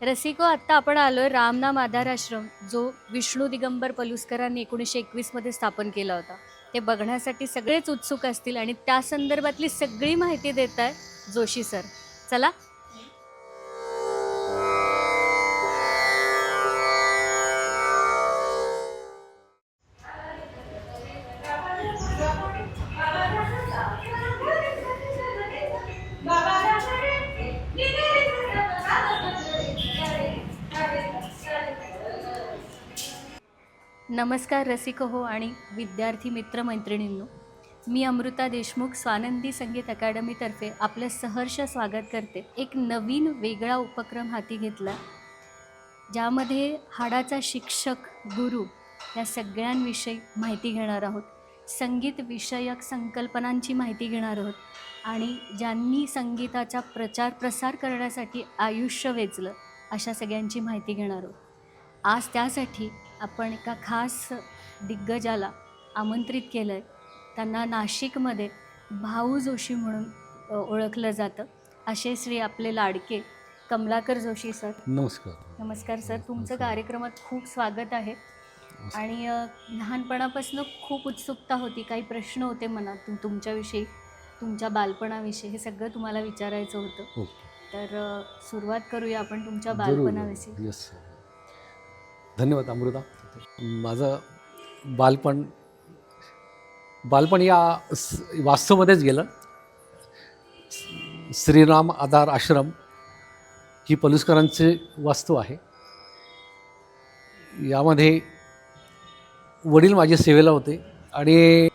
रसिको, आत्ता आपण आलोय रामनाम आधार आश्रम, जो विष्णू दिगंबर पलुस्करांनी 1921 मध्ये स्थापन केला होता. ते बघण्यासाठी सगळेच उत्सुक असतील आणि त्या संदर्भातली सगळी माहिती देत आहे जोशी सर. चला. नमस्कार रसिको हो आणि विद्यार्थी मित्रमैत्रिणींनो. मी अमृता देशमुख स्वानंदी संगीत अकादमीतर्फे आपलं सहर्ष स्वागत करते. एक नवीन वेगळा उपक्रम हाती घेतला, ज्यामध्ये हाडाचा शिक्षक, गुरु या सगळ्यांविषयी माहिती घेणार आहोत. संगीत विषयक संकल्पनांची माहिती घेणार आहोत आणि ज्यांनी संगीताचा प्रचार प्रसार करण्यासाठी आयुष्य वेचलं अशा सगळ्यांची माहिती घेणार आहोत. आज त्यासाठी आपण एका खास दिग्गजाला आमंत्रित केलं आहे. त्यांना नाशिकमध्ये भाऊ जोशी म्हणून ओळखलं जातं. असे श्री आपले लाडके कमलाकर जोशी सर. नमस्कार. नमस्कार सर. तुमचं कार्यक्रमात खूप स्वागत आहे. आणि लहानपणापासून खूप उत्सुकता होती, काही प्रश्न होते मनात तुमच्याविषयी, तुमच्या बालपणाविषयी. हे सगळं तुम्हाला विचारायचं होतं. तर सुरुवात करूया आपण तुमच्या बालपणाविषयी. यस, धन्यवाद अमृता. माझं बालपण या वास्तवमध्येच गेलं. श्रीराम आधार आश्रम ही पलुस्करांचे वास्तव आहे. यामध्ये वडील माझे सेवेला होते आणि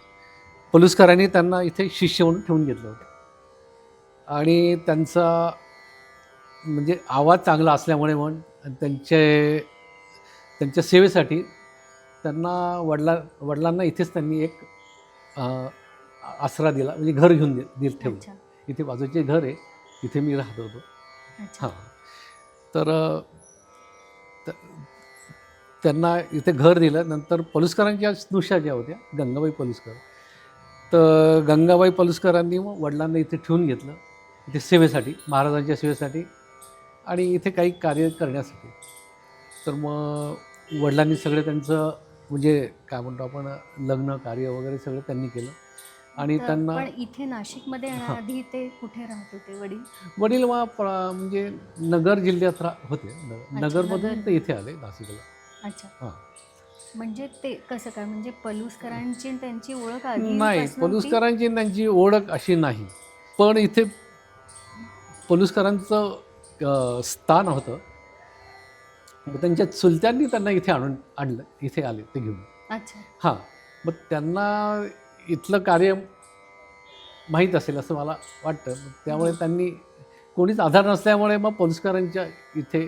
पलुस्करांनी त्यांना इथे शिष्य म्हणून ठेवून घेतलं होतं. आणि त्यांचा म्हणजे आवाज चांगला असल्यामुळे त्यांच्या सेवेसाठी त्यांना वडिलांना इथेच त्यांनी एक आसरा दिला, म्हणजे घर घेऊन ठेवलं. इथे बाजूचे घर आहे, इथे मी राहत होतो. हां, तर त्यांना इथे घर दिलं. नंतर पलुस्करांच्या स्नुषा ज्या होत्या, गंगाबाई पलुस्कर, तर गंगाबाई पलुस्करांनी मग वडिलांना इथे ठेवून घेतलं, इथे सेवेसाठी, महाराजांच्या सेवेसाठी आणि इथे काही कार्य करण्यासाठी. तर मग वडिलांनी सगळे त्यांचं म्हणजे काय म्हणतो आपण, लग्न कार्य वगैरे सगळं त्यांनी केलं. आणि त्यांना पण इथे नाशिकमध्ये येण्याआधी ते कुठे राहत होते वडील? वडील म्हणजे नगर जिल्ह्यात होते. नगरमधून ते इथे आले नाशिकला. अच्छा. हां, म्हणजे ते कसं काय, म्हणजे पलुस्करांची त्यांची ओळख आधी नाही, पलुस्करांची त्यांची ओळख अशी नाही, पण इथे पलुस्करांचं स्थान होतं. त्यांच्या चुलत्यांनी त्यांना इथे आणलं, इथे आले ते घेऊन. अच्छा. हां, मग त्यांना इथलं कार्य माहीत असेल असं मला वाटतं. त्यामुळे त्यांनी कोणीच आधार नसल्यामुळे मग पलुस्करांच्या इथे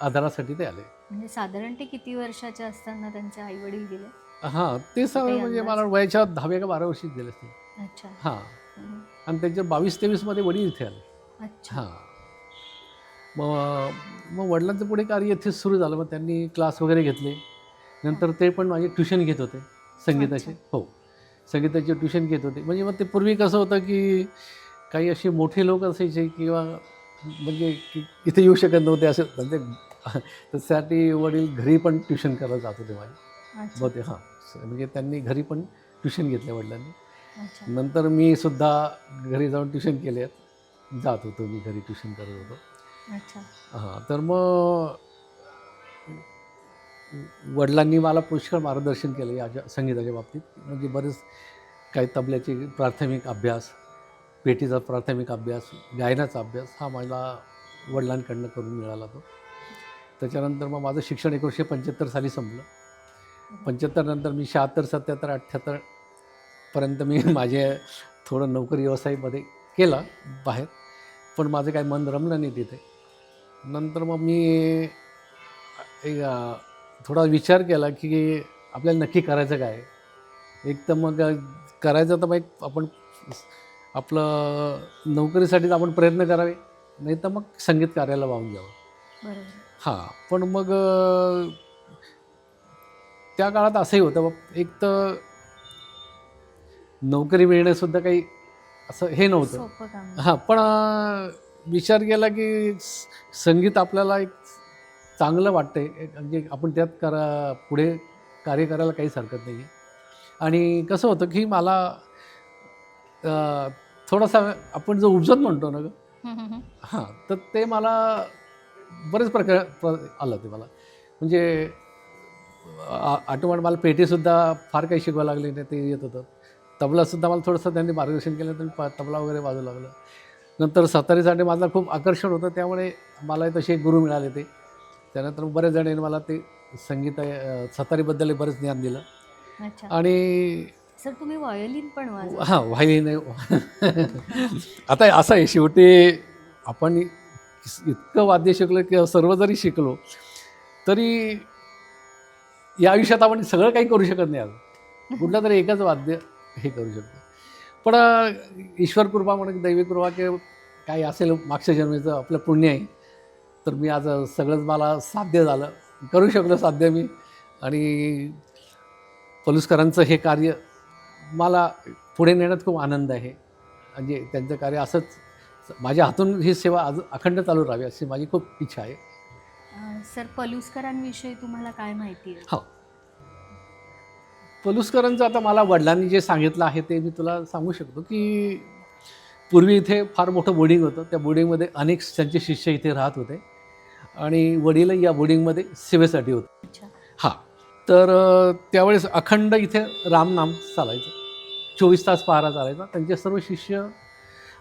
आधारासाठी ते आले. म्हणजे साधारण ते किती वर्षाचे असताना त्यांचे आई वडील गेले? हां, ते सगळं म्हणजे मला वयाच्या 10व्या का 12व्या वर्षीच गेले असतील. अच्छा. हां, आणि त्यांच्या 22-23मध्ये वडील इथे आले. अच्छा. हां, मग वडिलांचं पुढे कार्य इथे सुरू झालं. मग त्यांनी क्लास वगैरे घेतले. नंतर ते पण माझे ट्युशन घेत होते संगीताचे. हो, संगीताचे ट्युशन घेत होते. म्हणजे मग ते पूर्वी कसं होतं की काही असे मोठे लोक असायचे किंवा म्हणजे इथे येऊ शकत नव्हते असं, म्हणजे त्यासाठी वडील घरी पण ट्युशन करायला जात होते माझे. मग ते हां, म्हणजे त्यांनी घरी पण ट्युशन घेतले वडिलांनी. नंतर मी सुद्धा घरी जाऊन ट्युशन केले, जात होतो मी घरी ट्युशन करत होतो. अच्छा. हां, तर मग वडिलांनी मला पुष्कळ मार्गदर्शन केलं या संगीताच्या बाबतीत. म्हणजे बरेच काही तबल्याचे प्राथमिक अभ्यास, पेटीचा प्राथमिक अभ्यास, गायनाचा अभ्यास हा मला वडिलांकडनं करून मिळाला तो. त्याच्यानंतर मग माझं शिक्षण 1975 साली संपलं. 75 नंतर मी 76, 77, 78 पर्यंत मी माझे थोडं नोकरी व्यवसायामध्ये केला बाहेर, पण माझं काही मन रमलं नाही तिथे. नंतर मग मी थोडा विचार केला की आपल्याला नक्की करायचं काय. एक तर मग करायचं तर मग आपण आपलं नोकरीसाठीच आपण प्रयत्न करावे, नाही तर मग संगीत कार्याला वाहून जावं. बरोबर. हां, पण मग त्या काळात असंही होतं, एक तर नोकरी मिळणंसुद्धा काही असं हे नव्हतं. हां, पण विचार केला की संगीत आपल्याला एक चांगलं वाटतंय. म्हणजे आपण त्यात पुढे कार्य करायला काहीच हरकत नाही आहे. आणि कसं होतं की मला थोडासा आपण जो उपजत म्हणतो ना गं, हां, तर ते मला बरेच आलं ते मला. म्हणजे आठवण मला पेटीसुद्धा फार काही शिकवायला लागली नाही, ते येत होतं. तबलासुद्धा मला थोडंसं त्यांनी मार्गदर्शन केलं, तर मी तबला वगैरे वाजवू लागलं. नंतर सतारीसाठी माझं खूप आकर्षण होतं, त्यामुळे मला तसे गुरु मिळाले ते. त्यानंतर बऱ्याच जणांनी मला ते सतारीबद्दल बरंच ज्ञान दिलं. अच्छा. आणि सर तुम्ही व्हायोलिन पण वाजवता? हां, व्हायोलीन आता असं आहे शेवटी आपण इतकं वाद्य शिकलो किंवा सर्व जरी शिकलो, तरी या आयुष्यात आपण सगळं काही करू शकत नाही. आज कुठलं तरी एकच वाद्य हे करू शकतो. पण ईश्वर कृपा म्हणून दैवी कृपा किंवा काही असेल मागच्या जन्मीचं आपलं पुण्य आहे. तर मी आज सगळंच मला साध्य झालं, करू शकलो साध्य मी. आणि पलुसकरांचं हे कार्य मला पुढे नेण्यात खूप आनंद आहे. म्हणजे त्यांचं कार्य असंच माझ्या हातून ही सेवा अजून अखंड चालू राहावी अशी माझी खूप इच्छा आहे. सर पलुसकरांविषयी तुम्हाला काय माहिती आहे? हो. पलुसकरांचं आता मला वडिलांनी जे सांगितलं आहे ते मी तुला सांगू शकतो, की पूर्वी इथे फार मोठं बोर्डिंग होतं. त्या बोर्डिंगमध्ये अनेक त्यांचे शिष्य इथे राहत होते आणि वडीलही या बोर्डिंगमध्ये सेवेसाठी होते. अच्छा. हां. तर त्यावेळेस अखंड इथे रामनाम चालायचं. 24 तास पहारा चालायचा. त्यांचे सर्व शिष्य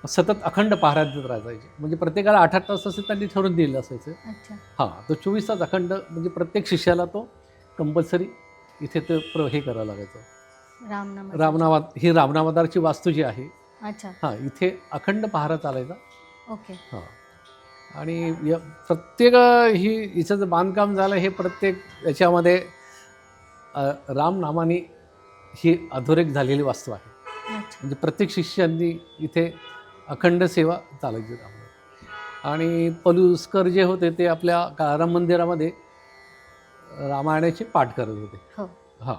सतत अखंड पहारा देत राहायचे. म्हणजे प्रत्येकाला 8-8 तास असं त्यांनी ठरवून दिलेलं असायचं. अच्छा. हां, तो 24 तास अखंड म्हणजे प्रत्येक शिष्याला तो कंपल्सरी इथे ते हे करावं लागायचं. ही रामनामादारची वास्तू जी आहे, अच्छा. हां, इथे अखंड पहारा चालायचा. ओके. हां. आणि प्रत्येक हिचं जे बांधकाम झालं हे प्रत्येक याच्यामध्ये रामनामाने ही अधोरेख झालेली वास्तू आहे. अच्छा. म्हणजे प्रत्येक शिष्यांनी इथे अखंड सेवा चालायची रामायण. आणि पलुसकर जे होते ते आपल्या काळाराम मंदिरामध्ये रामायणाचे पाठ करत होते. हो. हां,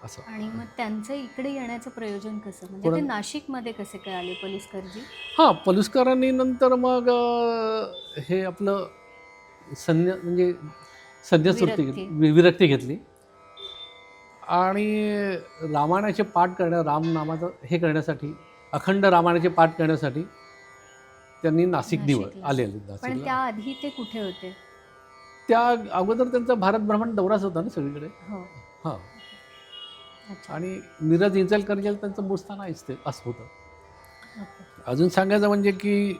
असं. आणि मग त्यांचं इकडे येण्याचं प्रयोजन कसं? म्हणजे ते कोण? नाशिकमध्ये कसे काय आले पलुसकरजी? हां, पलुसकरांनी नंतर मग हे आपलं म्हणजे संन्यासवृत्ती घेतली, विरक्ती घेतली. आणि रामायणाचे पाठ रामनामाचं हे करण्यासाठी, अखंड रामायणाचे पाठ करण्यासाठी त्यांनी नाशिक आलेले. पण त्याआधी ते कुठे होते? त्या अगोदर त्यांचा भारत भ्रमण दौराच होता ना सगळीकडे. हो. हां. अच्छा. आणि मिरज इंचलकरंजीला त्यांचं मूळ स्थान आहेच ते असं होतं. ओके. अजून सांगायचं म्हणजे की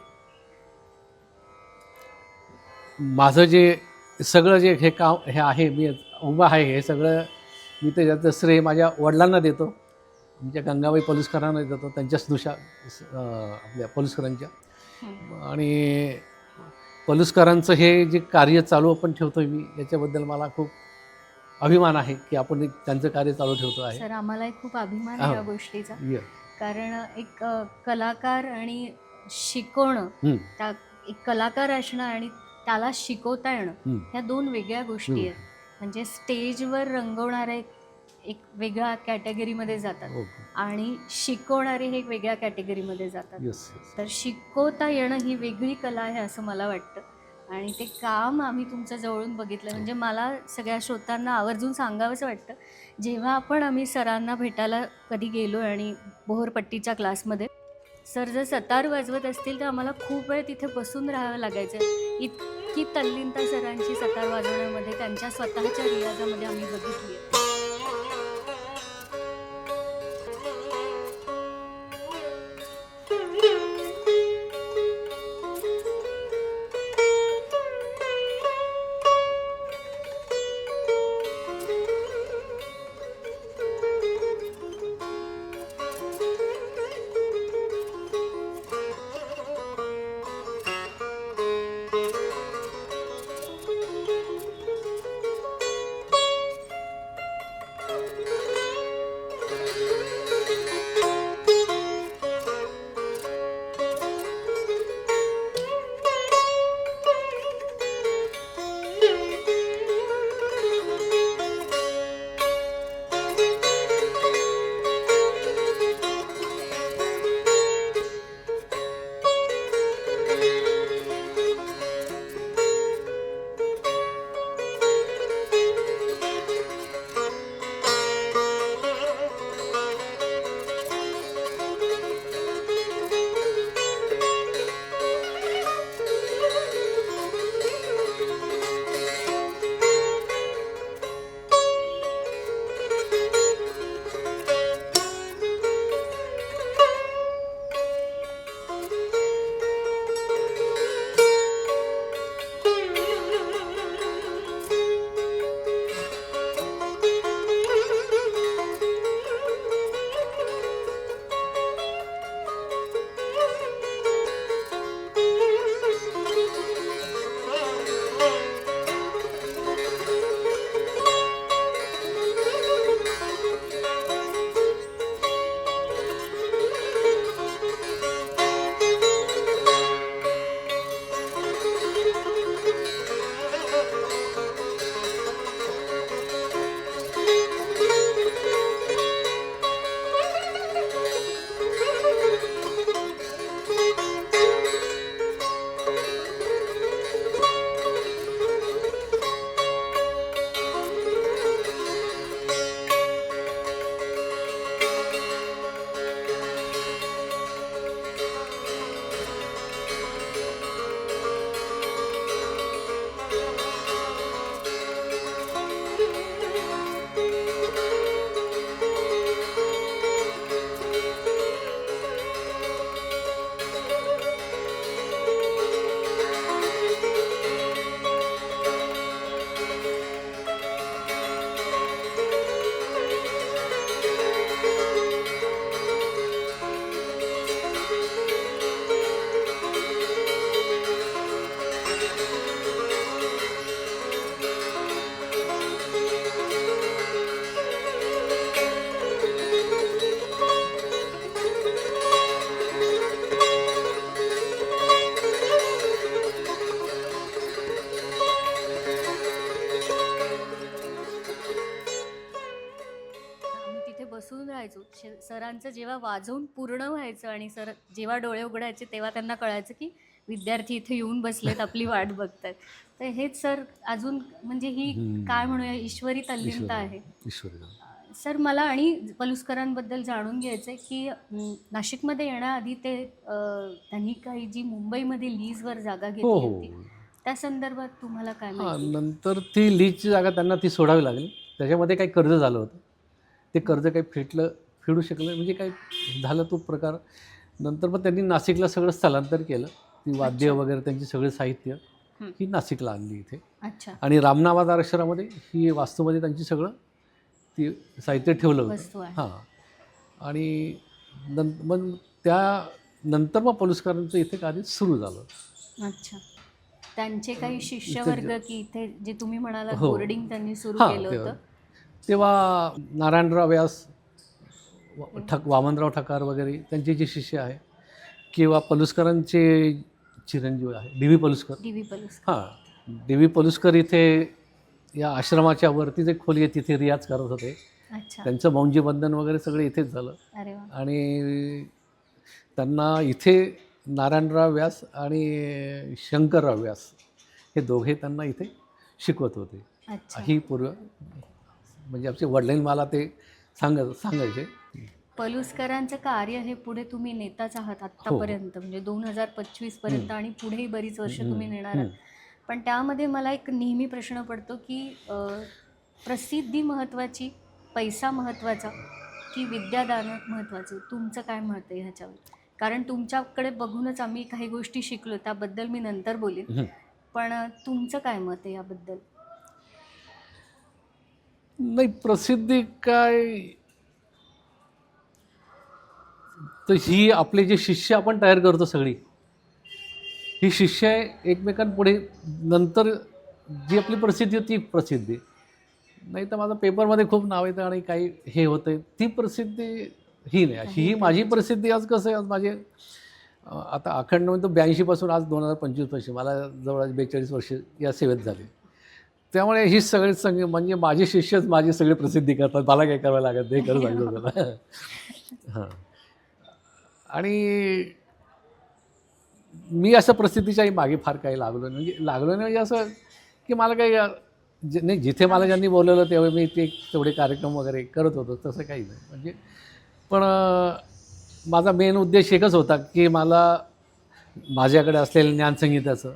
माझं जे सगळं जे हे काम हे आहे, मी उभं आहे, हे सगळं मी त्याचं श्रेय माझ्या वडिलांना देतो. आमच्या गंगाबाई पलुसकरांना देतो, त्यांच्या स्नुषा आपल्या पलुसकरांच्या. आणि पलुसकरांचं हे जे कार्य चालू आपण ठेवतो आहे मी, याच्याबद्दल मला खूप अभिमान आहे की आपण त्यांचं कार्य चालू ठेवतो आहे. सर आम्हालाही खूप अभिमान आहे या गोष्टीचा. कारण एक कलाकार आणि शिकवणं, त्या एक कलाकार असणं आणि त्याला शिकवता येणं, ह्या दोन वेगळ्या गोष्टी आहेत. म्हणजे स्टेजवर रंगवणारे एक वेगळ्या कॅटेगरीमध्ये जातात आणि शिकवणारे हे एक वेगळ्या कॅटेगरीमध्ये जातात. तर शिकवता येणं ही वेगळी कला आहे असं मला वाटतं. आणि ते काम आम्ही तुमचं जवळून बघितलं. म्हणजे मला सगळ्या श्रोतांना आवर्जून सांगावंसं वाटतं, जेव्हा आम्ही सरांना भेटायला कधी गेलो आणि बोहरपट्टीच्या क्लासमध्ये, सर जर सतार वाजवत असतील तर आम्हाला खूप वेळ तिथे बसून राहावं लागायचं. इतकी तल्लीनता सरांची सतार वाजवण्यामध्ये, त्यांच्या स्वतःच्या रियाजामध्ये आम्ही बघितली आहे. राहायचो. सरांचं जेव्हा वाजवून पूर्ण व्हायचं आणि सर जेव्हा डोळे उघडायचे तेव्हा त्यांना कळायचं की विद्यार्थी इथे येऊन बसलेत, आपली वाट बघतायत. तर हेच सर अजून म्हणजे ही काय म्हणूया ईश्वरी तल्लीनता आहे. सर मला आणि पलुसकरांबद्दल जाणून घ्यायचं आहे की नाशिकमध्ये येण्याआधी ते त्यांनी काही जी मुंबईमध्ये लीजवर जागा हो घेतली हो होती त्या संदर्भात तुम्हाला काय हां, माहिती? नंतर ती लीजची जागा त्यांना ती सोडावी लागली. त्याच्यामध्ये काही कर्ज झालं होतं. ते कर्ज काही फेडू शकलं म्हणजे काही झालं तो प्रकार. नंतर मग त्यांनी नाशिकला सगळं स्थलांतर केलं. ती वाद्य अच्छा. वगैरे त्यांची सगळे साहित्य हं. ही नाशिकला आणली इथे. अच्छा. आणि रामनाबाद आरक्षरामध्ये ही वास्तूमध्ये त्यांची सगळं ती साहित्य ठेवलं होतं. वस्तू आहे. हां. आणि मग त्यानंतर मग पलुसकरांचं इथे कार्य सुरू झालं. अच्छा. त्यांचे काही शिष्यवर्ग की इथे जे तुम्ही म्हणालात हो. बोर्डिंग त्यांनी सुरू हां, केलं होतं. तेव्हा नारायणराव व्यास, वामनराव ठकार वगैरे त्यांचे जे शिष्य आहे किंवा पलुसकरांचे चिरंजीव आहे डी.व्ही. पलुसकर. डी.व्ही. पलुसकर. हां, डी.व्ही. पलुसकर इथे या आश्रमाच्या वरतीच एक खोली आहे, तिथे रियाज करत होते. अच्छा. त्यांचं मौंजी बंधन वगैरे सगळं इथेच झालं. अरे वा. आणि त्यांना इथे नारायणराव व्यास आणि शंकरराव व्यास हे दोघे त्यांना इथे शिकवत होते. अच्छा. ही पूर्व म्हणजे आमचे वडील मला ते सांगायचे. पलुसकरांचं कार्य हे पुढे तुम्ही नेताच आहात आत्तापर्यंत, म्हणजे 2025 पर्यंत आणि पुढेही बरीच वर्ष तुम्ही नेणार आहात. पण त्यामध्ये मला एक नेहमी प्रश्न पडतो की प्रसिद्धी महत्त्वाची, पैसा महत्त्वाचा की विद्यादान महत्त्वाचं? तुमचं काय मत आहे ह्याच्यावर? कारण तुमच्याकडे बघूनच आम्ही काही गोष्टी शिकलो, त्याबद्दल मी नंतर बोलेन. पण तुमचं काय मत आहे याबद्दल? नाही, प्रसिद्धी काय, तर ही आपले जे शिष्य आपण तयार करतो सगळी, ही शिष्य एकमेकांपुढे नंतर जी आपली प्रसिद्धी होती ती प्रसिद्धी. नाही तर माझं पेपरमध्ये खूप नाव येतं आणि काही हे होतं, ती प्रसिद्धी ही नाही. ही माझी प्रसिद्धी आज कसं आहे, आज माझे आता अखंड म्हणजे 82 पासून आज 2025 वर्ष, मला जवळ 42 वर्ष या सेवेत झाली. त्यामुळे ही सगळे म्हणजे माझे शिष्यच माझी सगळी प्रसिद्धी करतात, मला काय करावं लागत नाही, खरं सांगतो त्याला. हां. आणि मी असं प्रसिद्धीच्याही मागे फार काही लागलो नाही म्हणजे असं की मला काही नाही, जिथे मला ज्यांनी बोलवलं तेव्हा मी ते तेवढे कार्यक्रम वगैरे करत होतो, तसं काही नाही म्हणजे. पण माझा मेन उद्देश एकच होता की मला माझ्याकडे असलेलं ज्ञानसंगीताचं,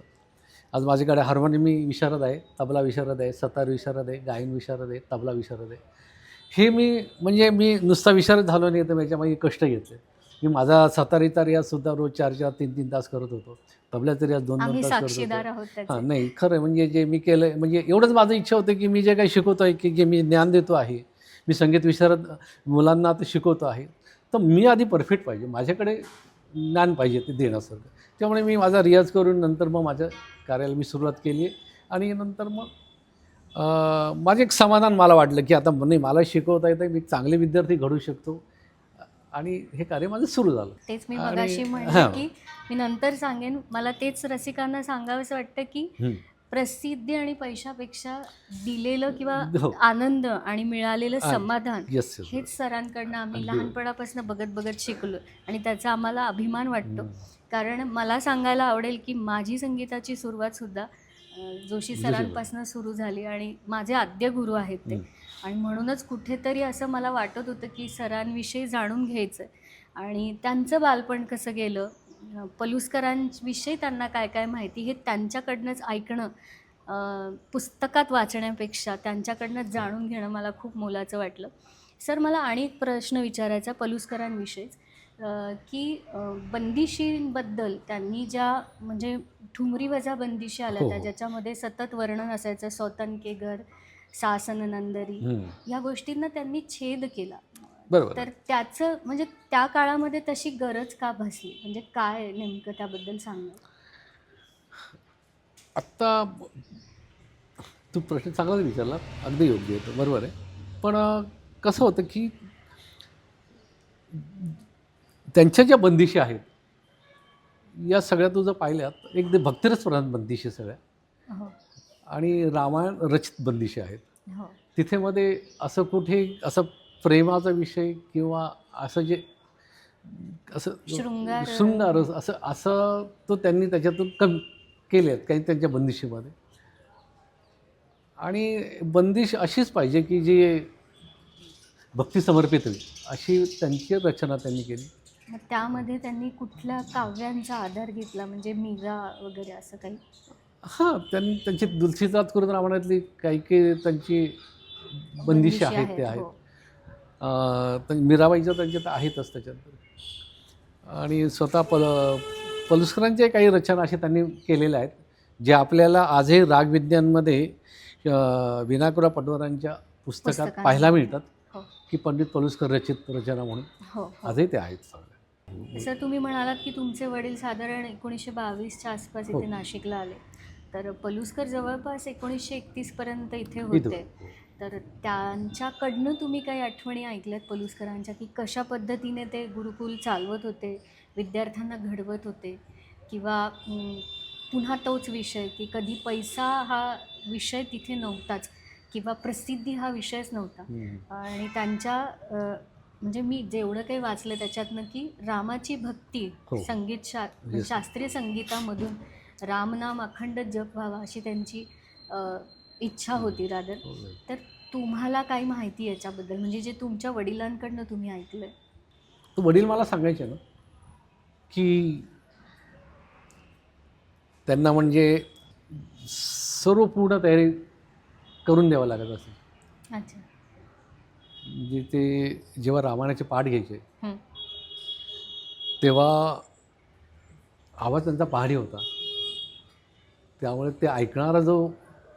आज माझ्याकडे हार्मोनियम विशारद आहे, तबला विशारद आहे, सतार विशारद आहे, गायन विशारद आहे, तबला विशारद आहे. हे मी नुसता विशारद झालो नाही, तर त्याच्यामागे कष्ट घेतले. मी माझा सतारीचा रियाजसुद्धा रोज 4-4, 3-3 तास करत होतो. तबल्याचा रियाज 2-2 तास करत होतो. हां, नाही खरं आहे, म्हणजे जे मी केलं आहे म्हणजे एवढंच माझं इच्छा होते की मी जे काही शिकवतो आहे, की जे मी ज्ञान देतो आहे, मी संगीत विशारद मुलांना आता शिकवतो आहे, तर मी आधी परफेक्ट पाहिजे, माझ्याकडे ज्ञान पाहिजे ते देण्यासारखं. त्यामुळे मी माझा रियाज करून नंतर मग माझ्या कार्याला मी सुरुवात केली आहे. आणि नंतर मग माझं एक समाधान मला वाटलं की आता नाही, मला शिकवता येतं, मी चांगले विद्यार्थी घडू शकतो आणि हे कार्य माझं सुरू झालं. तेच मी मगाशी म्हणलं की मी नंतर सांगेन. मला तेच रसिकांना सांगावंसं वाटतं की प्रसिद्धी आणि पैशापेक्षा दिलेलं किंवा आनंद आणि मिळालेलं समाधान हेच सरांकडनं आम्ही लहानपणापासून बघत शिकलो आणि त्याचा आम्हाला अभिमान वाटतो. कारण मला सांगायला आवडेल की माझी संगीताची सुरुवातसुद्धा जोशी सरांपासून सुरू झाली आणि माझे आद्य गुरु आहेत ते. आणि म्हणूनच कुठेतरी असं मला वाटत होतं की सरांविषयी जाणून घ्यायचं आणि त्यांचं बालपण कसं गेलं, पलुसकरांविषयी त्यांना काय काय माहिती, हे त्यांच्याकडनंच ऐकणं पुस्तकात वाचण्यापेक्षा त्यांच्याकडनंच जाणून घेणं मला खूप मोलाचं वाटलं. सर, मला आणि एक प्रश्न विचारायचा पलुसकरांविषयीच की बंदिशींबद्दल त्यांनी ज्या म्हणजे ठुमरी वजा बंदिशी आल्या त्या, ज्याच्यामध्ये सतत वर्णन असायचं, सौतन के घर, सासन नंदरी, ह्या गोष्टींना त्यांनी छेद केला. बरोबर. तर त्याचं म्हणजे त्या काळामध्ये तशी गरज का भासली, म्हणजे काय नेमकं त्याबद्दल सांगा. आत्ता तू प्रश्न चांगलाच विचारला, अगदी योग्य आहे, बरोबर आहे. पण कसं होतं की त्यांच्या ज्या बंदिशी आहेत या सगळ्या तुझं पाहिल्यात एक भक्तिरस प्रधान बंदिशी सगळ्या आणि रामायण रचित बंदिशी आहेत. तिथे मध्ये असं कुठे असं प्रेमाचा विषय किंवा असं जे असं शृंगार असं असं तो त्यांनी त्याच्यातून केले आहेत काही त्यांच्या बंदिशीमध्ये. आणि बंदिश अशीच पाहिजे की जी भक्ती समर्पित होईल अशी त्यांची रचना त्यांनी केली. मग त्यामध्ये त्यांनी कुठल्या काव्यांचा आधार घेतला, म्हणजे मीरा वगैरे असं काही? हां, त्यांची तुलसीदास रामायणातली काही काही त्यांची बंदिशी आहेत ते आहेत. हो. मीराबाईच्या त्यांच्यात आहेतच त्याच्यात. आणि स्वतः पलुसकरांच्या काही रचना अशा त्यांनी केलेल्या आहेत जे आपल्याला आजही रागविज्ञानमध्ये विनायकराव पटवर्धनांच्या पुस्तकात पाहायला मिळतात. हो. की पंडित पलुसकर रचित रचना म्हणून हो. आजही ते आहेत. सर, तुम्ही म्हणालात की तुमचे वडील साधारण 1922च्या आसपास इथे नाशिकला आले, तर पलुसकर जवळपास 1931 पर्यंत इथे होते. तर त्यांच्याकडनं तुम्ही काही आठवणी ऐकल्यात पलुसकरांच्या, की कशा पद्धतीने ते गुरुकुल चालवत होते, विद्यार्थ्यांना घडवत होते, किंवा पुन्हा तोच विषय की कधी पैसा हा विषय तिथे नव्हताच किंवा प्रसिद्धी हा विषयच नव्हता. आणि त्यांच्या म्हणजे मी जेवढं काही वाचलं त्याच्यातनं की रामाची भक्ती शास्त्रीय संगीतामधून रामनाम अखंड जप व्हावा अशी त्यांची इच्छा होती रादर. तर तुम्हाला काही माहिती याच्याबद्दल, म्हणजे जे तुमच्या वडिलांकडनं तुम्ही ऐकलंय? तो वडील मला सांगायचे ना की त्यांना म्हणजे सर्व पूर्ण तयारी करून द्यावं लागत असेल. अच्छा. म्हणजे ते जेव्हा रामायणाचे पाठ घ्यायचे तेव्हा आवाज त्यांचा पहाडी होता, त्यामुळे ते ऐकणारा जो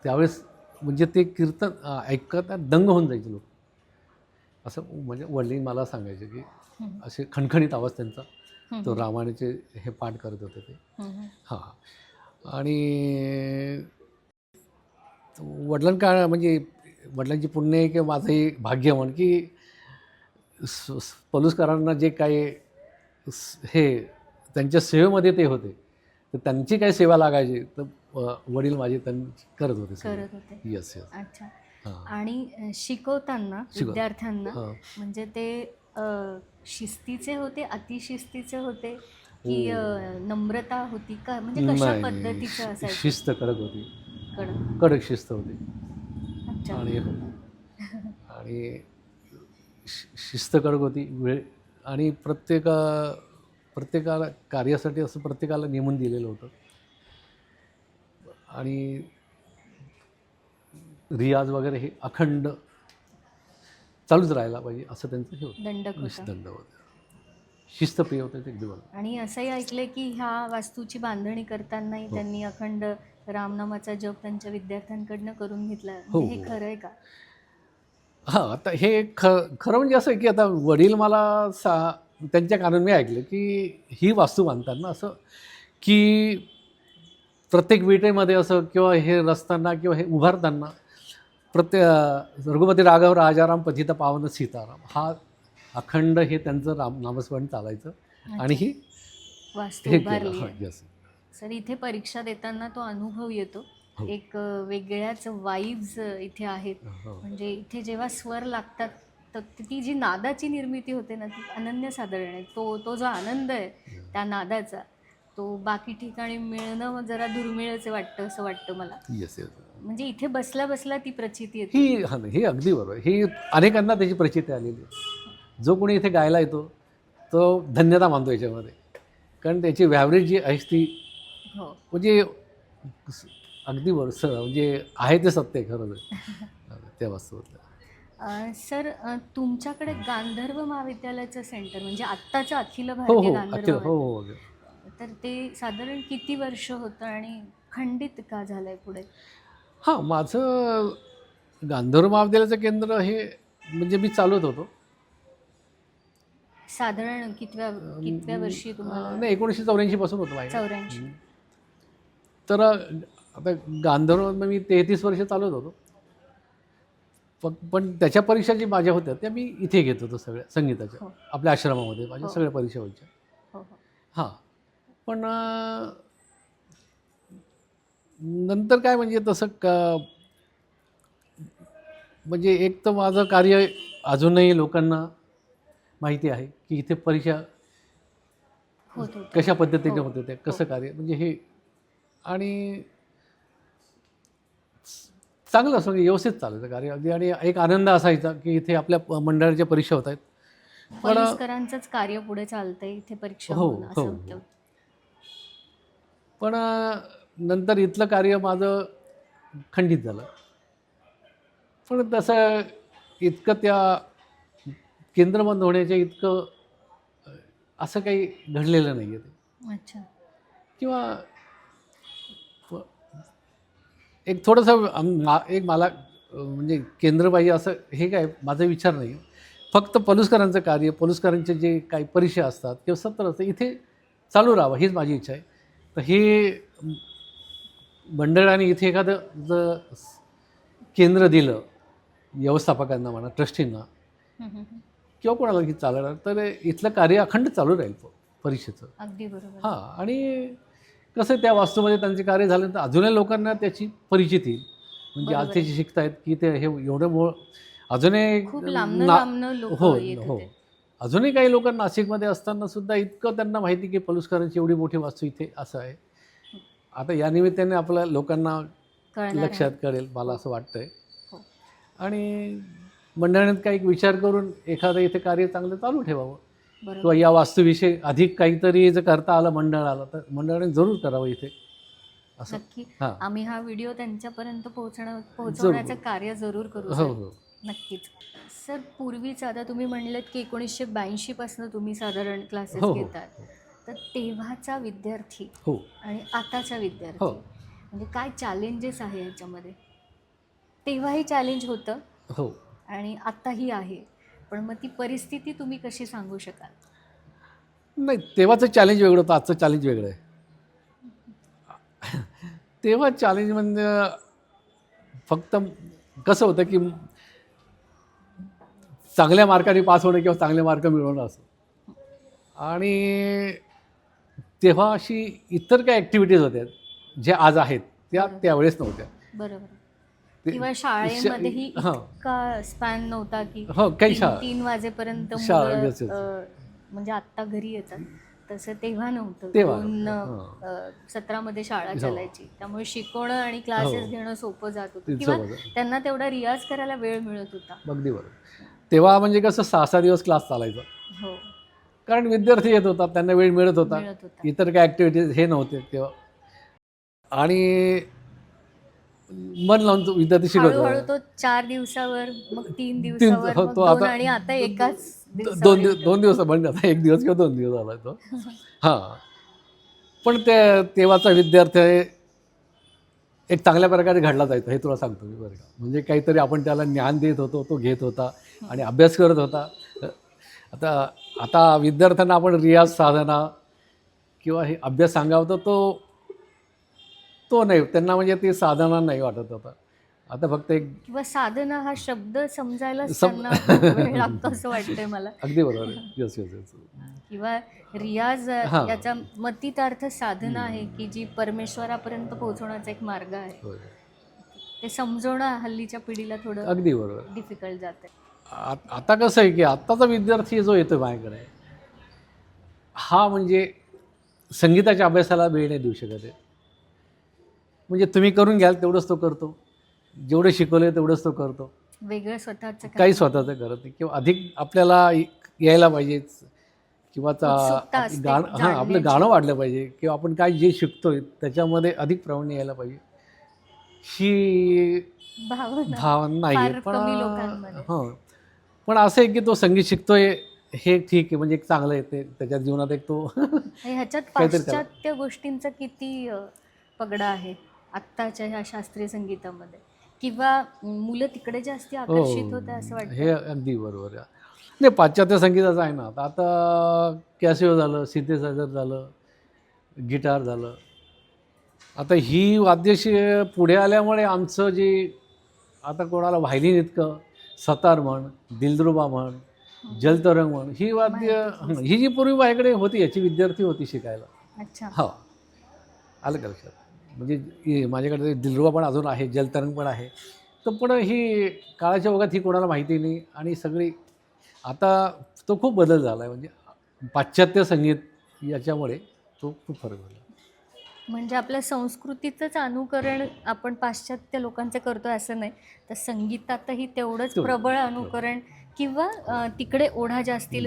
त्यावेळेस म्हणजे ते कीर्तन ऐकता दंग होऊन जायचे लोक. असं म्हणजे वडील मला सांगायचे की असे खणखणीत आवाज त्यांचा तो रामायणाचे हे पाठ करत होते ते. हां. आणि वडिलांका म्हणजे वडिलांची पुण्य आहे की माझंही भाग्य म्हण की पलुसकरांना जे काही हे त्यांच्या सेवेमध्ये ते होते, तर त्यांची काही सेवा लागायची तर वडील माझे त्यांनी करत होते. येस. अच्छा. आणि शिकवताना विद्यार्थ्यांना म्हणजे ते शिस्तीचे होते, अतिशिस्तीचे होते की नम्रता होती का, म्हणजे कशा पद्धतीचं असायचं? शिस्त कडक होती, कडक शिस्त होती. आणि आणि शिस्त कडक होती. वेळ आणि प्रत्येकाला कार्यासाठी असं प्रत्येकाला नेमून दिलेलं होतं. आणि रियाज वगैरे हे अखंड चालूच राहायला पाहिजे असं त्यांचं हे होतं. दंड होतं. शिस्तप्रिय होते ते अगदी बरोबर. आणि असंही ऐकलंय की ह्या वास्तूची बांधणी करतानाही त्यांनी अखंड रामनामाचा जप त्यांच्या विद्यार्थ्यांकडनं करून घेतला. हे खरं आहे का? हां, आता हे खरं म्हणजे असं आहे की आता वडील मला त्यांच्या कानात मी ऐकलं की ही वास्तू बांधताना असं की प्रत्येक विटेमध्ये असं किंवा हे रचताना किंवा हे उभारताना रघुपती राघव राजाराम पतित पावन सीताराम हा अखंड हे त्यांचं नामस्मरण चालायचं. आणि ही वास्तू उभारली. सर, इथे परीक्षा देताना तो अनुभव येतो, एक वेगळ्याच वाईब्स इथे आहेत. म्हणजे इथे जेव्हा स्वर लागतात तर ती जी नादाची निर्मिती होते ना ती अनन्यसाधारण आहे. तो जो आनंद आहे त्या नादाचा तो बाकी ठिकाणी मिळणं जरा दुर्मिळच वाटतं असं वाटतं मला. म्हणजे इथे बसल्या बसल्या ती प्रचिती येते. ही अगदी बरोबर. ही अनेकांना त्याची प्रचिती आलेली आहे. जो कोणी इथे गायला येतो तो धन्यता मानतो याच्यामध्ये, कारण त्याची व्हॅवरेज जी आहे ती म्हणजे अगदी बरोबर म्हणजे आहे ते सत्य खरं त्या वास्तू. सर, तुमच्याकडे गांधर्व महाविद्यालयाचं सेंटर म्हणजे आत्ताचं अखिल भारतीय गांधर्व, तर ते साधारण किती वर्ष होतं आणि खंडित का झालंय पुढे? हां, माझं गांधर्व महाविद्यालयाचं केंद्र हे म्हणजे मी चालवत होतो. साधारण कितव्या वर्षी तुम्हाला? नाही, 1984 पासून होतं माझं. 84. तर आता गांधर्व मी 33 वर्ष चालवत होतो. पण त्याच्या परीक्षा जी माझ्या होत्या त्या मी इथे घेत होतो सगळ्या संगीताच्या. आपल्या आश्रमामध्ये माझ्या सगळ्या परीक्षा व्हायच्या. हां, पण नंतर काय म्हणजे तसं म्हणजे एक तर माझं कार्य अजूनही लोकांना माहिती आहे की इथे परीक्षा होत होतं. कशा पद्धतीने हो. होते ते कसं कार्य म्हणजे हे आणि चांगलं असं म्हणजे व्यवस्थित चालायचं कार्य अगदी आणि एक आनंद असायचा की इथे आपल्या मंडळाच्या परीक्षा होत आहेत. पण पलुसकरांचंच कार्य पुढे चालतंय इथे परीक्षा हो होणं हो असं होतं. पण नंतर इथलं कार्य माझं खंडित झालं. पण तसं इतकं त्या केंद्र बंद होण्याच्या इतकं असं काही घडलेलं नाही आहे ते अच्छा. किंवा एक थोडंसं एक मला म्हणजे केंद्र पाहिजे असं हे काय माझा विचार नाही. फक्त पलुसकरांचं कार्य पलुसकरांचे जे काही परीक्षा असतात किंवा सत्र असतं इथे चालू राहावं हीच माझी इच्छा आहे. तर हे मंडळाने इथे एखादं जर केंद्र दिलं व्यवस्थापकांना म्हणा ट्रस्टींना हं, हं, हं. किंवा कोणाला की चालणार तर इथलं कार्य अखंड चालू राहील परीक्षेचं. अगदी बरोबर. हां आणि कसं त्या वास्तूमध्ये त्यांचे कार्य झाल्यानंतर अजूनही लोकांना त्याची परिचिती येईल. म्हणजे आज बरोबर ते आहे. जे शिकतायत की ते हे एवढं अजूनही खूप लांबनं ना लांबनं लोक हो येत हो होते. अजूनही काही लोक नाशिकमध्ये असताना सुद्धा इतकं त्यांना माहिती की पलुसकरांची एवढी मोठी वास्तू इथे असं आहे. आता या निमित्ताने आपल्या लोकांना कळणार लक्षात आहे. कळेल मला असं वाटतंय. हो. आणि मंडळाने काही एक विचार करून एखादं इथे कार्य चांगलं चालू ठेवावं किंवा बरोबर. या वास्तूविषयी अधिक काहीतरी जर करता आलं मंडळाला तर मंडळाने जरूर करावं इथे असं. नक्की. हां आम्ही हा व्हिडिओ त्यांच्यापर्यंत पोहोचवण्याचं कार्य जरूर करू हो सर. हो नक्कीच. सर पूर्वीच आता तुम्ही म्हणलेत की 1982 पासून तुम्ही साधारण क्लासेस हो हो घेतात. तर तेव्हाचा विद्यार्थी हो आणि आताचा हो विद्यार्थी म्हणजे काय चॅलेंजेस आहे ह्याच्यामध्ये? तेव्हाही चॅलेंज होतं हो आणि आत्ताही आहे. पण मग ती परिस्थिती तुम्ही कशी सांगू शकाल? नाही तेव्हाचं चॅलेंज वेगळं होतं आजचं चॅलेंज वेगळं आहे. तेव्हा चॅलेंज म्हणजे फक्त कसं होतं की चांगल्या मार्काने पास होणं किंवा चांगले मार्क मिळवणं असं. आणि तेव्हा अशी इतर काही ॲक्टिव्हिटीज होत्या ज्या आज आहेत त्या बरोबर. त्यावेळेस नव्हत्या. बरोबर. ते किंवा शाळेमध्येही हां इतका स्पॅन नव्हता की हो काही 3 वाजेपर्यंत शाळा मुलं yes, yes. म्हणजे आत्ता घरी येतात तसं तेव्हा नव्हतं. तेव्हा 2 हां सत्रामध्ये शाळा हो. चालायची. त्यामुळे शिकवणं आणि क्लासेस हो. घेणं सोपं जात होतं ते किंवा सोबत त्यांना तेवढा रियाज करायला वेळ मिळत होता. अगदी बरोबर. तेव्हा म्हणजे कसं 6-6 दिवस क्लास चालायचा. हो. कारण विद्यार्थी येत होता, त्यांना वेळ मिळत होता. मिळत होता. इतर काही ॲक्टिव्हिटीज हे नव्हते तेव्हा. आणि मन लावून तो विद्यार्थी शिकत हळूहळू होता. तो 4 दिवसावर, मग 3 तीन दिवसावर, हो, मग तो 2 आता आणि आता एकाच दिवसावर 2 येतो. 2 दिवस म्हणजे आता 1 दिवस किंवा 2 दिवस झाला तो. हां. पण तेव्हाचा विद्यार्थी एक चांगल्या प्रकारे घडला जायचा हे तुला सांगतो मी बरं का. म्हणजे काहीतरी आपण त्याला ज्ञान देत होतो, तो घेत होता आणि अभ्यास करत होता. आता आता विद्यार्थ्यांना आपण रियाज साधना किंवा हे अभ्यास सांगावं तर तो नाही त्यांना म्हणजे ते साधना नाही वाटत होता. आता फक्त एक किंवा साधना हा शब्द समजायलाच सम त्यांना खूप वेळ लागतो असं वाटतंय मला. अगदी बरोबर आहे. Yes yes yes. किंवा रियाज हां. याचा मतितार्थ साधना आहे की जी परमेश्वरापर्यंत पोहोचवण्याचा एक मार्ग आहे. होय. ते समजवणं हल्लीच्या पिढीला थोडं अगदी बरोबर. डिफिकल्ट जातंय. आता कसं आहे की आत्ताचा विद्यार्थी जो येतो माझ्याकडे हा म्हणजे संगीताच्या अभ्यासाला वेळ नाही देऊ शकत आहे. म्हणजे तुम्ही करून घ्याल तेवढंच तो करतो. जेवढं शिकवलं तेवढंच तो करतो. वेगळं स्वतःचं काही स्वतःचं करत नाही किंवा अधिक आपल्याला यायला पाहिजे किंवा उत्सुकता असते गाणं आपलं जाणण्याची. गाणं वाढलं पाहिजे किंवा आपण काय जे शिकतोय त्याच्यामध्ये अधिक प्रावीण्य यायला पाहिजे ही भावना भावना नाही आहे. फार पण कमी लोकांमध्ये. हां पण असं आहे की तो संगीत शिकतोय हे ठीक आहे म्हणजे एक चांगलं आहे ते त्याच्या जीवनात एक तो आणि ह्याच्यात काहीतरी त्याला पाश्चात्य गोष्टींचा किती पगडा आहे आत्ताच्या ह्या शास्त्रीय संगीतामध्ये किंवा मुलं तिकडे जास्ती आकर्षित होत आहे असं हे वाटतं. अगदी बरोबर आहे. नाही पाश्चात्य संगीताचं आहे ना आता कॅसिओ झालं सिंथेसायझर झालं गिटार झालं. आता ही वाद्य पुढे आल्यामुळे आमचं जे आता कोणाला व्हायलिन इतकं सतार म्हण दिलरुबा म्हण जलतरंग म्हण ही वाद्य ही जी पूर्वी माझ्याकडे होती याची विद्यार्थी होती शिकायला. अच्छा. हो आलं का लक्षात. म्हणजे माझ्याकडे दिलरुबा पण अजून आहे जलतरंग पण आहे तर पण ही काळाच्या ओघात ही कोणाला माहिती नाही आणि सगळी आता तो खूप बदल झाला आहे म्हणजे पाश्चात्य संगीत याच्यामुळे तो खूप फरक झाला. म्हणजे आपल्या संस्कृतीचंच अनुकरण आपण पाश्चात्य लोकांचे करतोय असं नाही, तर संगीतातही तेवढंच प्रबळ अनुकरण किंवा तिकडे ओढा जास्ती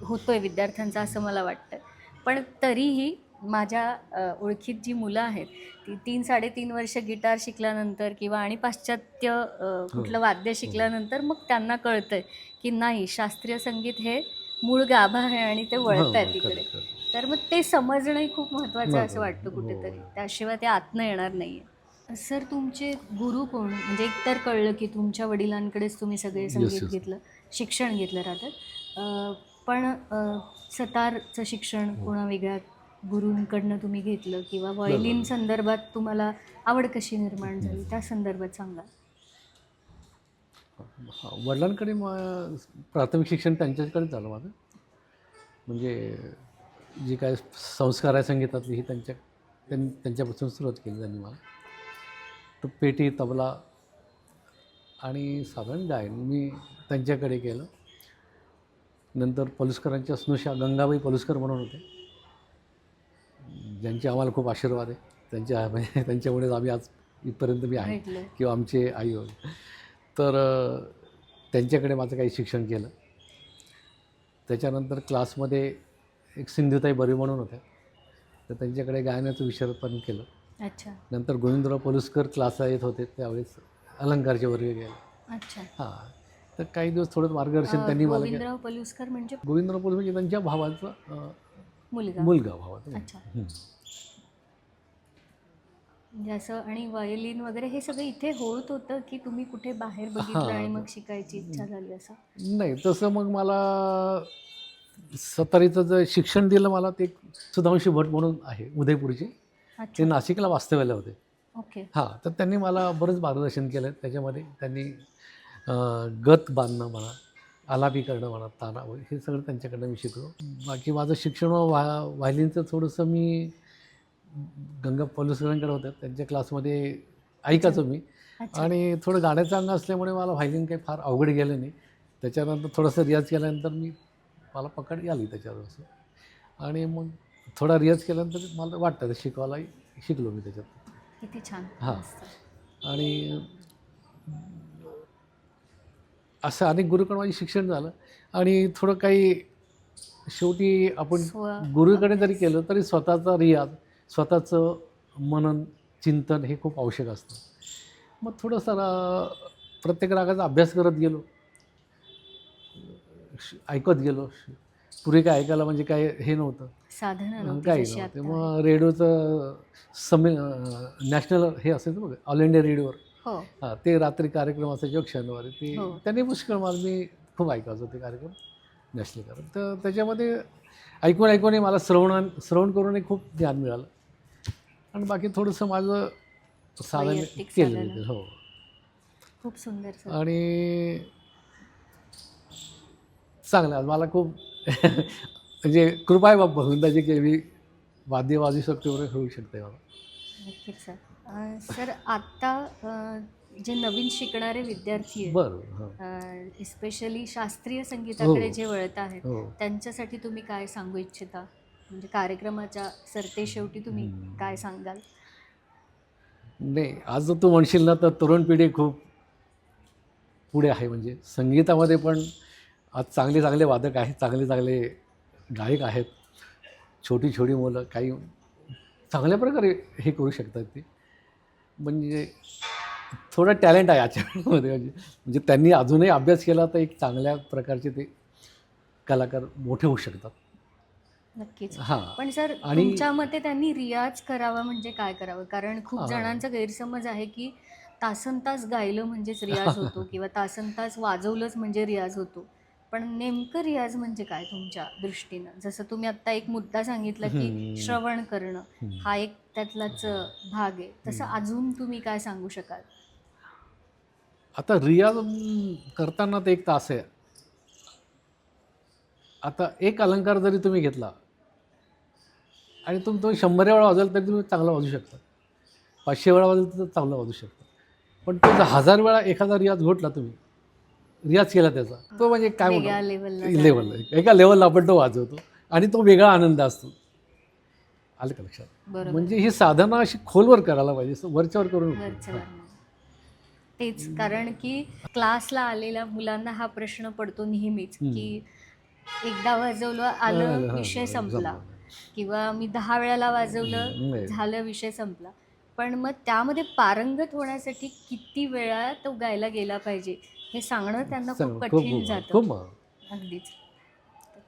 होतोय विद्यार्थ्यांचा असं मला वाटतं. पण तरीही माझ्या ओळखीत जी मुलं आहेत ती 3-3.5 वर्ष गिटार शिकल्यानंतर किंवा आणि पाश्चात्य कुठलं वाद्य शिकल्यानंतर मग त्यांना कळतंय की नाही, शास्त्रीय संगीत हे मूळ गाभा आहे आणि ते वळत आहे तिकडे. तर मग ते समजणंही खूप महत्त्वाचं आहे असं वाटतं कुठेतरी. त्याशिवाय ते आतनं येणार नाही आहे. सर, तुमचे गुरु कोण? म्हणजे एकतर कळलं की तुमच्या वडिलांकडेच तुम्ही सगळे संगीत yes. घेतलं, शिक्षण घेतलं राहतात. पण सतारचं शिक्षण कोणा वेगळ्या गुरूंकडनं तुम्ही घेतलं किंवा व्हायोलिन संदर्भात तुम्हाला आवड कशी निर्माण झाली त्या संदर्भात सांगा. वडिलांकडे प्राथमिक शिक्षण त्यांच्याकडेच झालं माझं. म्हणजे जी काय संस्कार आहे संगीतातली ही त्यांच्यापासून सुरुवात केली त्यांनी मला. तर पेटी, तबला आणि साधारण गायन मी त्यांच्याकडे केलं. नंतर पलुसकरांच्या स्नुषा गंगाबाई पलुसकर म्हणून होते, ज्यांचे आम्हाला खूप आशीर्वाद आहे. त्यांच्यामुळेच आम्ही आज इथपर्यंत मी आहे भेटलं. किंवा आमचे आई वडील. तर त्यांच्याकडे माझं काही शिक्षण केलं. त्याच्यानंतर क्लासमध्ये एक सिंधुताई बरी म्हणून होत्या, तर त्यांच्याकडे गायनाचं विषय पण केलं. अच्छा नंतर गोविंदराव पलुसकर क्लासला येत होते त्यावेळेस अलंकारचे वर्ग गेले. अच्छा. हां, तर काही दिवस थोडं मार्गदर्शन त्यांनी मला केलं. गोविंदराव पलुसकर म्हणजे गोविंदराव पलुसकर म्हणजे त्यांच्या भावाचा मुलगा. भावाचा. अच्छा. म्हणजे असं. आणि व्हायोलिन वगैरे हे सगळं इथे होत होतं की तुम्ही कुठे बाहेर बघितलं आणि मग शिकायची इच्छा झाली असं? नाही, तसं मग मला सतारीचं जे शिक्षण दिलं मला ते सुधांशू भट म्हणून आहे उदयपूरचे. ते अच्छा. नाशिकला वास्तव्याला होते. ओके. हां, तर त्यांनी मला बरंच मार्गदर्शन केलं. त्याच्यामध्ये त्यांनी गत बांधणं म्हणा, आलापी करणं म्हणा, ताना वगैरे हे सगळं त्यांच्याकडनं मी शिकलो. बाकी माझं शिक्षण व्हायलिनचं थोडंसं मी गंगा पलुसकरांकडे होतं, त्यांच्या क्लासमध्ये ऐकायचो मी. अच्छा. आणि थोडं गाण्याचं अंग असल्यामुळे मला व्हायलिन काही फार अवघड गेलं नाही. त्याच्यानंतर थोडंसं रियाज केल्यानंतर मला पकड आली त्याच्यावर असं. आणि मग थोडा रियाज केल्यानंतर मला वाटतं शिकवायलाही शिकलो मी त्याच्यात. किती छान. हां. मस्त. आणि असं अनेक गुरुकडं माझे शिक्षण झालं. आणि थोडं काही शेवटी आपण गुरुकडे जरी केलं तरी स्वतःचा रियाज, स्वतःचं मनन, चिंतन हे खूप आवश्यक असतं. मग थोडंसं प्रत्येक रागाचा अभ्यास करत गेलो, ऐकत गेलो. पूर्वी काय ऐकायला म्हणजे काय हे नव्हतं, साधनं काही जशी नव्हतं. आता मग रेडिओचं नॅशनल हे असायचं बघा, ऑल इंडिया रेडिओवर. हो. हां, ते रात्री कार्यक्रम असायचे शनिवारी. ते हो. त्यांनी पुष्कळ मला मी खूप ऐकायचो ते कार्यक्रम, नॅशनल कार्यक्रम. तर त्याच्यामध्ये ऐकूनही मला श्रवण करूनही खूप ज्ञान मिळालं. आणि बाकी थोडंसं माझं साधन वैयक्तिक केलं साधनं. मी. हो. खूप सुंदर सर. आणि चांगलं मला खूप म्हणजे कृपा आहे बाप्पा वृंदाची की मी वाद्य वाजू शकतो वगैरे होऊ शकते मला. नक्कीच सर. सर, आत्ता जे नवीन शिकणारे विद्यार्थी आहेत, बरं. इस्पेशली शास्त्रीय संगीताकडे हो. जे वळत आहेत, हो. त्यांच्यासाठी तुम्ही काय सांगू इच्छिता? म्हणजे कार्यक्रमाच्या सरतेशेवटी तुम्ही काय सांगाल? नाही, आज जर तू म्हणशील ना तर तरुण पिढी खूप पुढे आहे. म्हणजे संगीतामध्ये पण आज चांगले चांगले वादक आहेत, चांगले चांगले गायक आहेत. छोटी छोटी मुलं काही चांगल्या प्रकारे हे करू शकतात ते. म्हणजे थोडं टॅलेंट आहे याच्यामध्ये. म्हणजे त्यांनी अजूनही अभ्यास केला तर एक चांगल्या प्रकारचे ते कलाकार मोठे होऊ शकतात. नक्कीच. हां. पण सर, आणि तुमच्या मते त्यांनी रियाज करावा म्हणजे काय करावं? कारण खूप हां. जणांचा गैरसमज आहे की तासनतास गायलं म्हणजेच रियाज होतो किंवा तासनतास वाजवलंच म्हणजे रियाज होतो. पण नेमकं रियाज म्हणजे काय तुमच्या दृष्टीनं? जसं तुम्ही आत्ता एक मुद्दा सांगितला की श्रवण करणं हा एक त्यातलाच भाग आहे. तसं अजून तुम्ही काय सांगू शकाल? आता रियाज करताना ते एक तास आहे. आता एक अलंकार जरी तुम्ही घेतला आणि तुम्ही 100 वेळा वाजवला तरी तुम्ही चांगला वाजवू शकता. 500 वेळा वाजवलं तर चांगलं वाजवू शकता. पण तो जर 1000 वेळा एखादा रियाज घोटला तुम्ही, रियाज केला त्याचा, तो म्हणजे काय वेगळ्या म्हणतो लेवलला, एका लेवलला आपण तो वाजवतो आणि तो वेगळा आनंद असतो. आलं का लक्षात? बरोबर. म्हणजे ही साधना अशी खोलवर करायला पाहिजे, असं वरच्यावर करून वरच्यावर नाही. तेच, कारण की क्लासला आलेल्या मुलांना हा प्रश्न पडतो नेहमीच की एकदा वाजवलं आलं विषय संपला, किंवा मी 10 वेळाला वाजवलं झालं विषय संपला. पण मग त्यामध्ये पारंगत होण्यासाठी किती वेळा तो गायला गेला पाहिजे हे सांगणं त्यांना खूप कठीण जातं. अगदीच.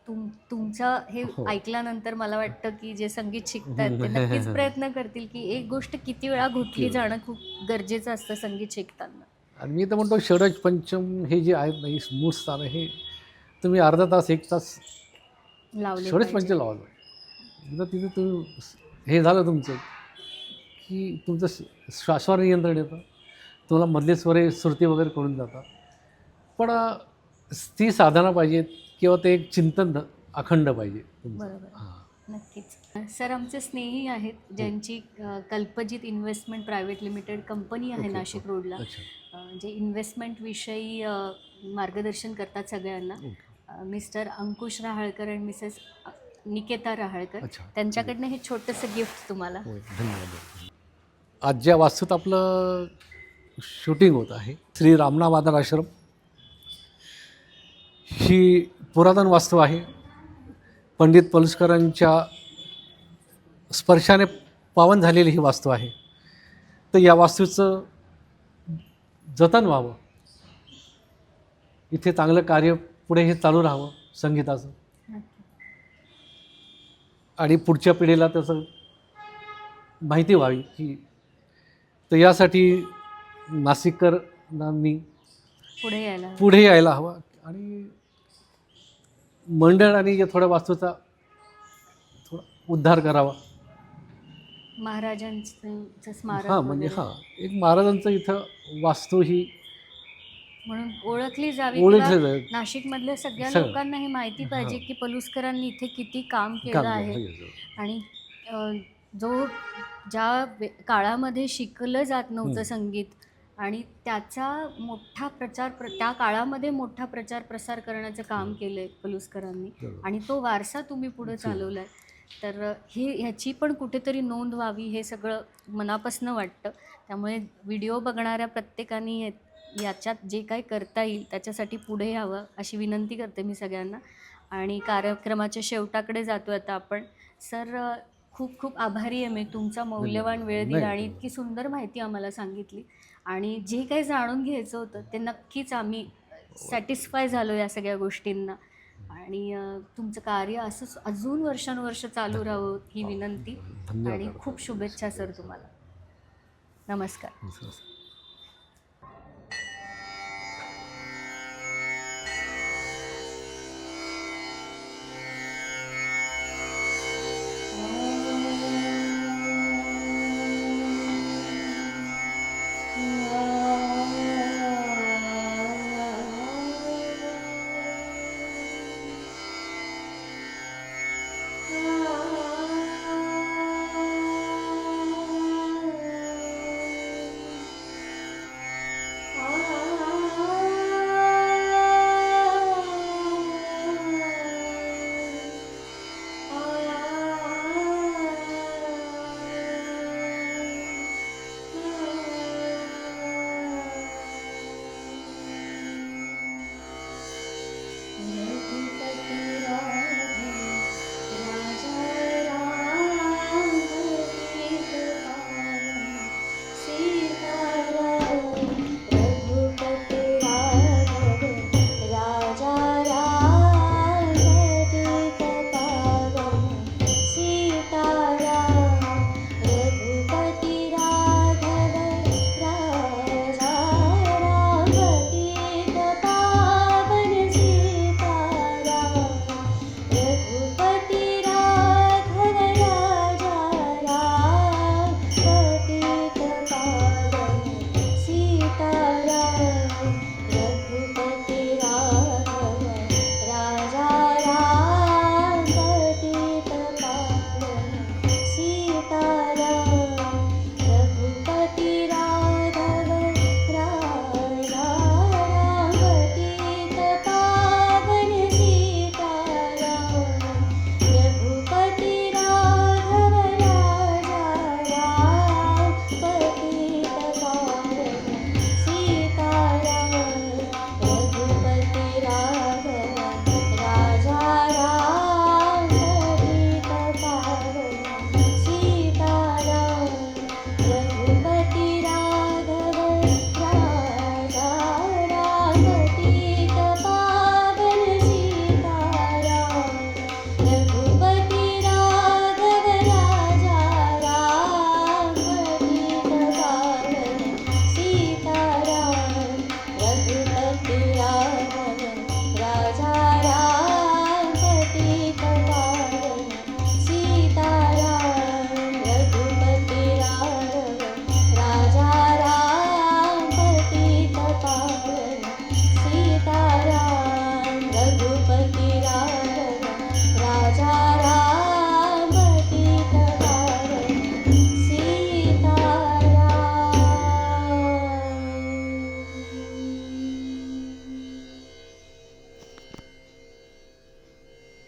तुमचं हे ऐकल्यानंतर मला वाटतं की जे संगीत शिकतात ते नक्कीच प्रयत्न करतील की एक गोष्ट किती वेळा घोटली जाणं खूप गरजेचं असतं संगीत शिकताना. आणि मी तर म्हणतो षडज पंचम हे जे आहेत ना, ही मूळ स्थान हे तुम्ही अर्धा तास 1 तास लावले षडज पंच लावायला पाहिजे. एकदा तिथे तुम्ही हे झालं तुमचं की तुमचं श्वासावर नियंत्रण येतं, तुम्हाला मधले स्वर श्रुती वगैरे कळून जातात. पण ती साधना पाहिजे किंवा ते एक चिंतन अखंड पाहिजे. बरोबर, नक्कीच. सर आमचे स्नेही आहेत ज्यांची कल्पजित इन्व्हेस्टमेंट प्रायव्हेट लिमिटेड कंपनी आहे नाशिक रोडला, जे इन्व्हेस्टमेंटविषयी मार्गदर्शन करतात सगळ्यांना. मिस्टर अंकुश राहळकर आणि मिसेस निकेता राहळकर, त्यांच्याकडनं हे छोटंसं गिफ्ट तुम्हाला. धन्यवाद. आज ज्या वास्तूत आपलं शूटिंग होत आहे श्री रामनाथ आधार आश्रम, ही पुरातन वास्तू आहे. पंडित पलुसकरांच्या स्पर्शाने पावन झालेली ही वास्तू आहे. तर या वास्तूचं जतन व्हावं, इथे चांगलं कार्य पुढे हे चालू राहावं संगीताचं, आणि पुढच्या पिढीला त्याचं माहिती व्हावी की, तर यासाठी नाशिककरांनी पुढे यायला हवं आणि मंडळाने या थोड्या वास्तूचा थोडा उद्धार करावा. महाराजांचं स्मारक म्हणजे एक महाराजांचं इथं वास्तू ही म्हणून ओळखली जावी. नाशिकमधल्या सगळ्या लोकांना हे माहिती पाहिजे की पलुसकरांनी इथे किती काम केलं आहे, आणि ज्या काळामध्ये शिकलं जात नव्हतं संगीत, आणि त्याचा मोठा त्या काळामध्ये मोठा प्रचार प्रसार करण्याचं काम केलं आहे पलुसकरांनी, आणि तो वारसा तुम्ही पुढे चालवला आहे. तर ह्याची पण कुठेतरी नोंद व्हावी हे सगळं मनापासून वाटतं. त्यामुळे व्हिडिओ बघणाऱ्या प्रत्येकाने याच्यात जे काही करता येईल त्याच्यासाठी पुढे यावं अशी विनंती करते मी सगळ्यांना. आणि कार्यक्रमाच्या शेवटाकडे जातो आता आपण. सर खूप खूप आभारी आहे मी, तुमचा मौल्यवान वेळ दिला आणि इतकी सुंदर माहिती आम्हाला सांगितली, आणि जे काही जाणून घ्यायचं होतं ते नक्कीच आम्ही सॅटिस्फाय झालो या सगळ्या गोष्टींना. आणि तुमचं कार्य असं अजून वर्षानुवर्ष चालू राहावं ही विनंती, आणि खूप शुभेच्छा सर तुम्हाला. नमस्कार.